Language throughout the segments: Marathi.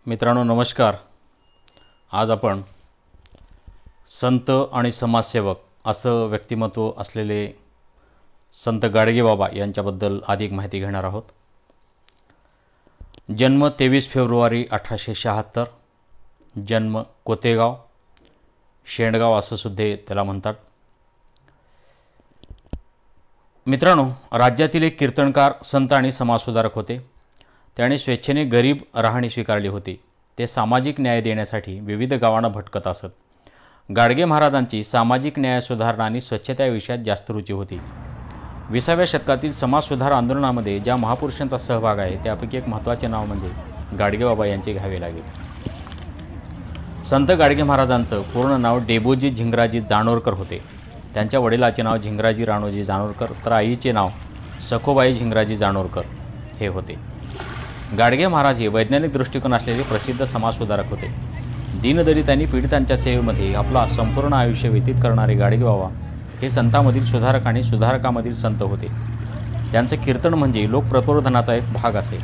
मित्रांनो नमस्कार. आज आपण संत आणि समाजसेवक असं व्यक्तिमत्व असलेले संत गाडगेबाबा यांच्याबद्दल अधिक माहिती घेणार आहोत. जन्म 23 फेब्रुवारी 1876. जन्म कोतेगाव, शेंडगाव असं सुद्धा त्याला म्हणतात. मित्रांनो, राज्यातील एक कीर्तनकार, संत आणि समाजसुधारक होते. त्याने स्वेच्छेने गरीब राहणी स्वीकारली होती. ते सामाजिक न्याय देण्यासाठी विविध गावांना भटकत असत. गाडगे महाराजांची सामाजिक न्याय सुधारणा आणि स्वच्छता या विषयात जास्त रुची होती. 20व्या शतकातील समाजसुधार आंदोलनामध्ये ज्या महापुरुषांचा सहभाग आहे त्यापैकी एक महत्त्वाचे नाव म्हणजे गाडगेबाबा यांचे घ्यावे लागेल. संत गाडगे महाराजांचं पूर्ण नाव डेबोजी झिंगराजी जानोरकर होते. त्यांच्या वडिलाचे नाव झिंगराजी राणोजी जानोरकर तर आईचे नाव सखोबाई झिंगराजी जानोरकर हे होते. गाडगे महाराज हे वैज्ञानिक दृष्टिकोन असलेले प्रसिद्ध समाजसुधारक होते. दीनदलित आणि पीडितांच्या सेवेमध्ये आपला संपूर्ण आयुष्य व्यतीत करणारे गाडगेबाबा हे संतांमधील सुधारक आणि सुधारकामधील संत होते. त्यांचं कीर्तन म्हणजे लोकप्रबोधनाचा एक भाग असे.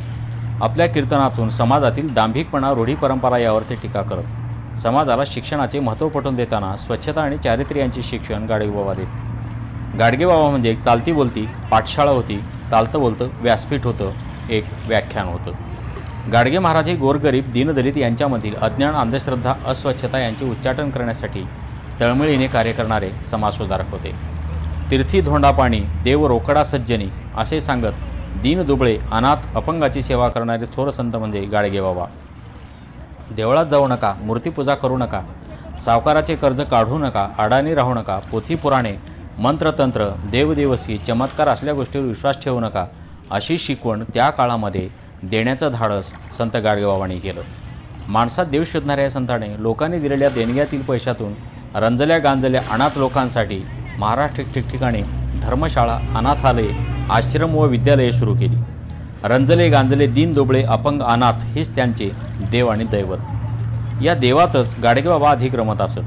आपल्या कीर्तनातून समाजातील दांभिकपणा, रूढी परंपरा यावर ते टीका करत समाजाला शिक्षणाचे महत्त्व पटवून देताना स्वच्छता आणि चारित्र्य यांचे शिक्षण गाडगेबाबा देत. गाडगेबाबा म्हणजे एक चालती बोलती पाठशाळा होती. चालतं बोलतं व्यासपीठ होतं, एक व्याख्यान होतं. गाडगे महाराज हे गोरगरीब, दीनदलित यांच्यामधील अज्ञान, अंधश्रद्धा, अस्वच्छता यांचे उच्चाटन करण्यासाठी तळमळीने कार्य करणारे समाजसुधारक होते. तीर्थी धोंडा पाणी, देव रोकडा सज्जनी असे सांगत दीन दुबळे, अनाथ, अपंगाची सेवा करणारे थोर संत म्हणजे गाडगेबाबा. देवळात जाऊ नका, मूर्तीपूजा करू नका, सावकाराचे कर्ज काढू नका, अडाणी राहू नका, पोथी पुराणे, मंत्रतंत्र, देवदेवसी, चमत्कार असल्या गोष्टीवर विश्वास ठेवू नका अशी शिकवण त्या काळामध्ये देण्याचं धाडस संत गाडगेबाबांनी केलं. माणसात देव शोधणाऱ्या संताने लोकांनी दिलेल्या देणग्यातील पैशातून रंजल्या गांजल्या अनाथ लोकांसाठी महाराष्ट्र ठिकठिकाणी धर्मशाळा, अनाथालये, आश्रम व विद्यालये सुरू केली. रंजले गांजले दीन दुबळे, अपंग, अनाथ हेच त्यांचे देव आणि दैवत. या देवातच गाडगेबाबा अधिक रमत असत.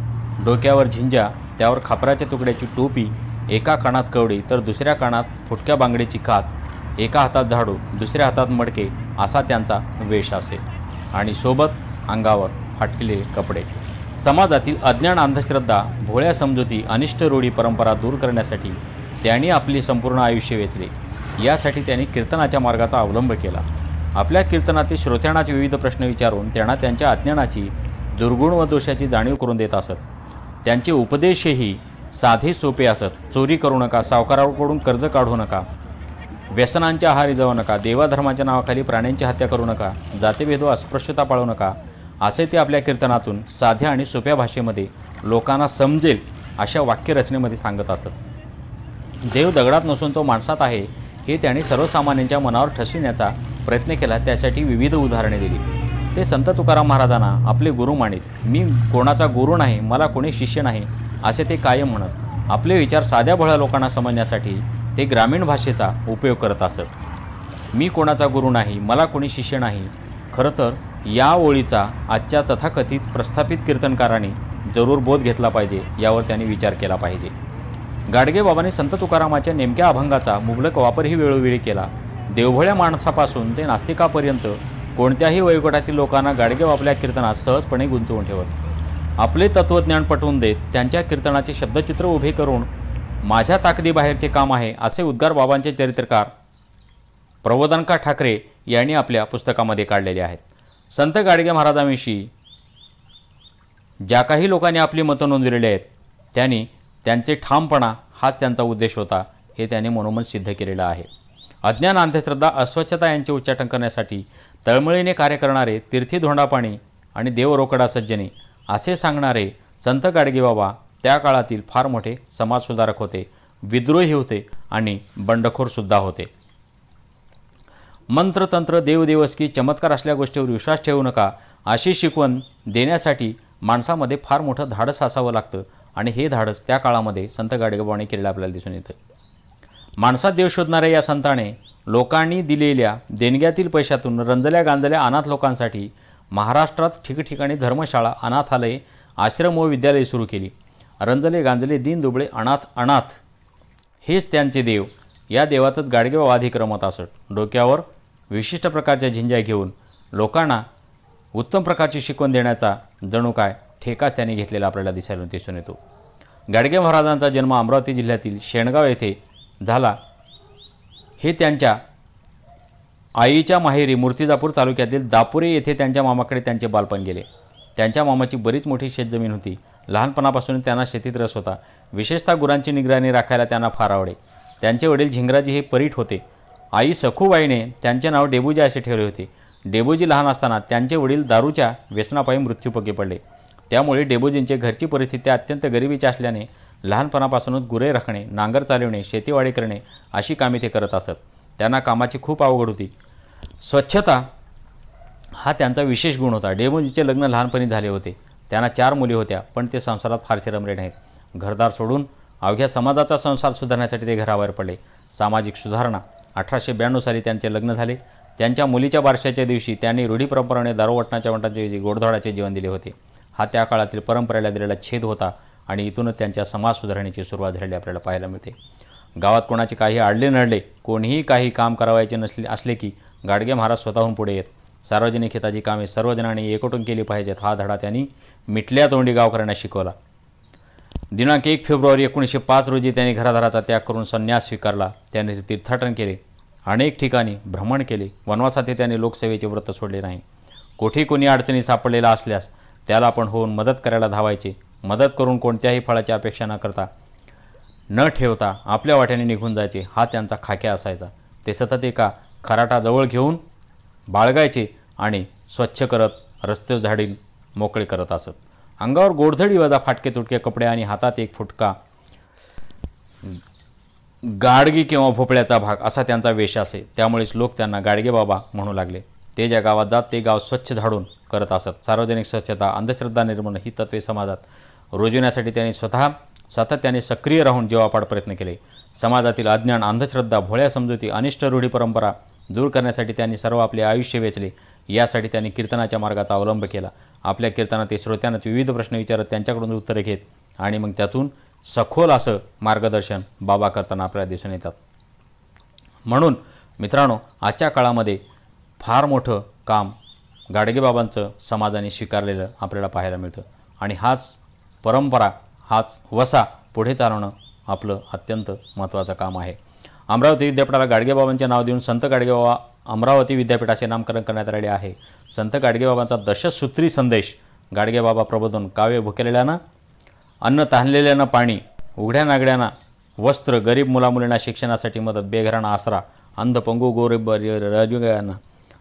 डोक्यावर झिंजा, त्यावर खापराच्या तुकड्याची टोपी, एका कानात कवडी तर दुसऱ्या कानात फुटक्या बांगडीची काच, एका हातात झाडू दुसऱ्या हातात मडके असा त्यांचा वेश असे आणि सोबत अंगावर फाटलेले कपडे. समाजातील अज्ञान, अंधश्रद्धा, भोळ्या समजुती, अनिष्ट रूढी परंपरा दूर करण्यासाठी त्यांनी आपले संपूर्ण आयुष्य वेचले. यासाठी त्यांनी कीर्तनाच्या मार्गाचा अवलंब केला. आपल्या कीर्तनातील श्रोत्यांनाच विविध प्रश्न विचारून त्यांना त्यांच्या अज्ञानाची, दुर्गुण व दोषाची जाणीव करून देत असत. त्यांचे उपदेशही साधे सोपे असत. चोरी करू नका, सावकाराकडून कर्ज काढू नका, व्यसनांच्या आहारी जाऊ नका, देवाधर्माच्या नावाखाली प्राण्यांची हत्या करू नका, जातीभेद व अस्पृश्यता पाळू नका असे ते आपल्या कीर्तनातून साध्या आणि सोप्या भाषेमध्ये लोकांना समजेल अशा वाक्यरचनेमध्ये सांगत असत. देव दगडात नसून तो माणसात आहे हे त्यांनी सर्वसामान्यांच्या मनावर ठसविण्याचा प्रयत्न केला. त्यासाठी विविध उदाहरणे दिली. ते संत तुकाराम महाराजांना आपले गुरु मानित. मी कोणाचा गुरु नाही, मला कोणी शिष्य नाही असे ते कायम म्हणत. आपले विचार साध्या भोळ्या लोकांना समजण्यासाठी ते ग्रामीण भाषेचा उपयोग करत असत. मी कोणाचा गुरु नाही, मला कोणी शिष्य नाही. खरं तर या ओळीचा आजच्या तथाकथित प्रस्थापित कीर्तनकारांनी जरूर बोध घेतला पाहिजे, यावर त्यांनी विचार केला पाहिजे. गाडगेबाबांनी संत तुकारामाच्या नेमक्या अभंगाचा मुबलक वापरही वेळोवेळी केला. देवभोळ्या माणसापासून ते नास्तिकापर्यंत कोणत्याही वयोगटातील लोकांना गाडगेबाबा आपल्या कीर्तनात सहजपणे गुंतवून ठेवत. आपले तत्त्वज्ञान पटवून देत त्यांच्या कीर्तनाचे शब्दचित्र उभे करून माझ्या ताकदीबाहेरचे काम आहे असे उद्गार बाबांचे चरित्रकार प्रबोधनकार ठाकरे यांनी आपल्या पुस्तकामध्ये काढलेले आहेत. संत गाडगे महाराजांविषयी ज्या काही लोकांनी आपली मतं नोंदवलेली आहेत त्यांनी त्यांचे ठामपणा हाच त्यांचा उद्देश होता हे त्यांनी मनोमन सिद्ध केलेलं आहे. अज्ञान, अंधश्रद्धा, अस्वच्छता यांचे उच्चाटन करण्यासाठी तळमळीने कार्य करणारे, तीर्थी धोंडा पाणी आणि देव रोकडा सज्जनी असे सांगणारे संत गाडगेबाबा त्या काळातील फार मोठे समाजसुधारक होते, विद्रोही होते आणि बंडखोरसुद्धा होते. मंत्रतंत्र, देवदेवस्की, चमत्कार असल्या गोष्टीवर विश्वास ठेवू नका अशी शिकवण देण्यासाठी माणसामध्ये फार मोठं धाडस असावं लागतं आणि हे धाडस त्या काळामध्ये संत गाडगेबाबांनी केलेलं आपल्याला दिसून येतं. माणसात देव शोधणाऱ्या या संताने लोकांनी दिलेल्या देणग्यातील पैशातून रंजल्या गांजल्या अनाथ लोकांसाठी महाराष्ट्रात ठिकठिकाणी धर्मशाळा, अनाथालये, आश्रम व विद्यालये सुरू केली. रंजले गांजले दीन दुबळे अनाथ हेच त्यांचे देव. या देवातच गाडगेबाबा अधिक रमत असत. डोक्यावर विशिष्ट प्रकारच्या झिंजा घेऊन लोकांना उत्तम प्रकारची शिकवण देण्याचा जणू काय ठेका त्यांनी घेतलेला आपल्याला दिसून येतो. गाडगे महाराजांचा जन्म अमरावती जिल्ह्यातील शेणगाव येथे झाला. हे त्यांच्या आईच्या माहेरी मूर्तिजापूर तालुक्यातील दापुरे येथे त्यांच्या मामाकडे त्यांचे बालपण गेले. त्यांच्या मामाची बरीच मोठी शेतजमीन होती. लहानपणापासून त्यांना शेतीत रस होता. विशेषतः गुरांची निगराणी राखायला त्यांना फार आवडे. त्यांचे वडील झिंगराजी हे परीट होते. आई सखूबाईने त्यांचे नाव डेबूजी असे ठेवले होते. डेबूजी लहान असताना त्यांचे वडील दारूच्या व्यसनापायी मृत्युपकी पडले. त्यामुळे डेबूजींची घरची परिस्थिती अत्यंत गरिबीची असल्याने लहानपणापासूनच गुरे राखणे, नांगर चालवणे, शेतीवाडी करणे अशी कामे ते करत असत. त्यांना कामाची खूप आवड होती. स्वच्छता हा त्यांचा विशेष गुण होता. डेबूजीचे लग्न लहानपणी झाले होते. त्यांना 4 मुली होत्या, पण ते संसारात फारसे रमले नाहीत. घरदार सोडून अवघ्या समाजाचा संसार सुधारण्यासाठी ते घराबाहेर पडले. सामाजिक सुधारणा 1892 साली त्यांचे लग्न झाले. त्यांच्या मुलीच्या बारशाच्या दिवशी त्यांनी रूढी परंपरेने दारूवटणाच्या वंटाचे गोडधोडाचे जीवन दिले होते. हा त्या काळातील परंपरेला दिलेला छेद होता आणि इथूनच त्यांच्या समाज सुधारणेची सुरुवात झालेली आपल्याला पाहायला मिळते. गावात कोणाचे काही आडले नडले, कोणीही काही काम करावायचे असले की गाडगे महाराज स्वतःहून पुढे येत. सार्वजनिक हिताची कामे सर्वजणांनी एकवटून केली पाहिजेत हा धडा त्यांनी मिटल्या तोंडी गावकऱ्यांना शिकवला. दिनांक 1 फेब्रुवारी 1905 रोजी त्यांनी घरादाराचा त्याग करून संन्यास स्वीकारला. त्यांनी तीर्थाटन केले, अनेक ठिकाणी भ्रमण केले. वनवासात त्यांनी लोकसेवेचे व्रत सोडले नाही. कोठी कोणी अडचणी सापडलेला असल्यास त्याला आपण होऊन मदत करायला धावायचे. मदत करून कोणत्याही फळाची अपेक्षा न ठेवता आपल्या वाट्याने निघून जायचे हा त्यांचा खाक्या असायचा. ते सतत एका खराटाजवळ घेऊन बाळगायचे आणि स्वच्छ करत रस्ते झाडील मोकळे करत असत. अंगावर गोडधडी वजा फाटके तुटके कपडे आणि हातात एक फुटका गाडगी किंवा भोपळ्याचा भाग असा त्यांचा वेश असे. त्यामुळेच लोक त्यांना गाडगे बाबा म्हणू लागले. ते ज्या गावात जात ते गाव स्वच्छ झाडून करत असत. सार्वजनिक स्वच्छता, अंधश्रद्धा निर्मूलन ही तत्त्वे समाजात रुजवण्यासाठी त्यांनी सातत्याने सक्रिय राहून जीवापाड प्रयत्न केले. समाजातील अज्ञान, अंधश्रद्धा, भोळ्या समजुती, अनिष्ट रूढी परंपरा दूर करण्यासाठी त्यांनी सर्व आपले आयुष्य वेचले. यासाठी त्यांनी कीर्तनाच्या मार्गाचा अवलंब केला. आपल्या कीर्तनात ते श्रोत्यांना विविध प्रश्न विचारत त्यांच्याकडून उत्तरे घेत आणि मग त्यातून सखोल असं मार्गदर्शन बाबा करताना आपल्याला दिसून येतात. म्हणून मित्रांनो, आजच्या काळामध्ये फार मोठं काम गाडगेबाबांचं समाजाने स्वीकारलेलं आपल्याला पाहायला मिळतं आणि हाच परंपरा, हाच वसा पुढे चालवणं आपलं अत्यंत महत्त्वाचं काम आहे. अमरावती विद्यापीठाला गाडगेबाबांचे नाव देऊन संत गाडगेबाबा अमरावती विद्यापीठाचे नामकरण करण्यात आलेले आहे. संत गाडगेबाबांचा दशसूत्री संदेश, गाडगेबाबा प्रबोधन, काव्य भुकेलेल्यांना अन्न, तहानलेल्यांना पाणी, उघड्या नागड्यांना वस्त्र, गरीब मुलामुलींना शिक्षणासाठी मदत, बेघरांना आसरा, अंध पंगू गोरीब राजूगांना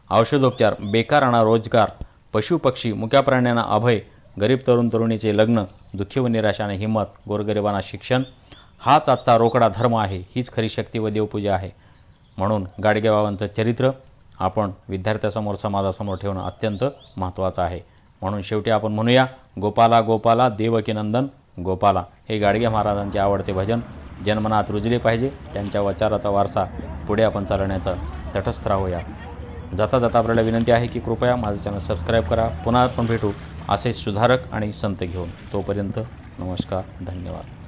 औषधोपचार, बेकारांना रोजगार, पशु पक्षी मुक्या प्राण्यांना अभय, गरीब तरुण तरुणीचे लग्न, दुःखी व निराशाने हिंमत, गोरगरिबांना शिक्षण हाच आजचा रोकडा धर्म आहे. हीच खरी शक्ती व देवपूजा आहे. म्हणून गाडगेबाबांचं चरित्र आपण विद्यार्थ्यासमोर, समाजासमोर ठेवणं अत्यंत महत्त्वाचं आहे. म्हणून शेवटी आपण म्हणूया, गोपाला गोपाला देवकीनंदन गोपाला हे गाडगे महाराजांचे आवडते भजन जनमनात रुजले पाहिजे. त्यांच्या विचाराचा वारसा पुढे आपण चालवण्याचा तटस्थ राहूया. जाता जाता आपल्याला विनंती आहे की कृपया माझं चॅनल सबस्क्राईब करा. पुन्हा आपण भेटू असे सुधारक आणि संत घेऊन. तोपर्यंत नमस्कार, धन्यवाद.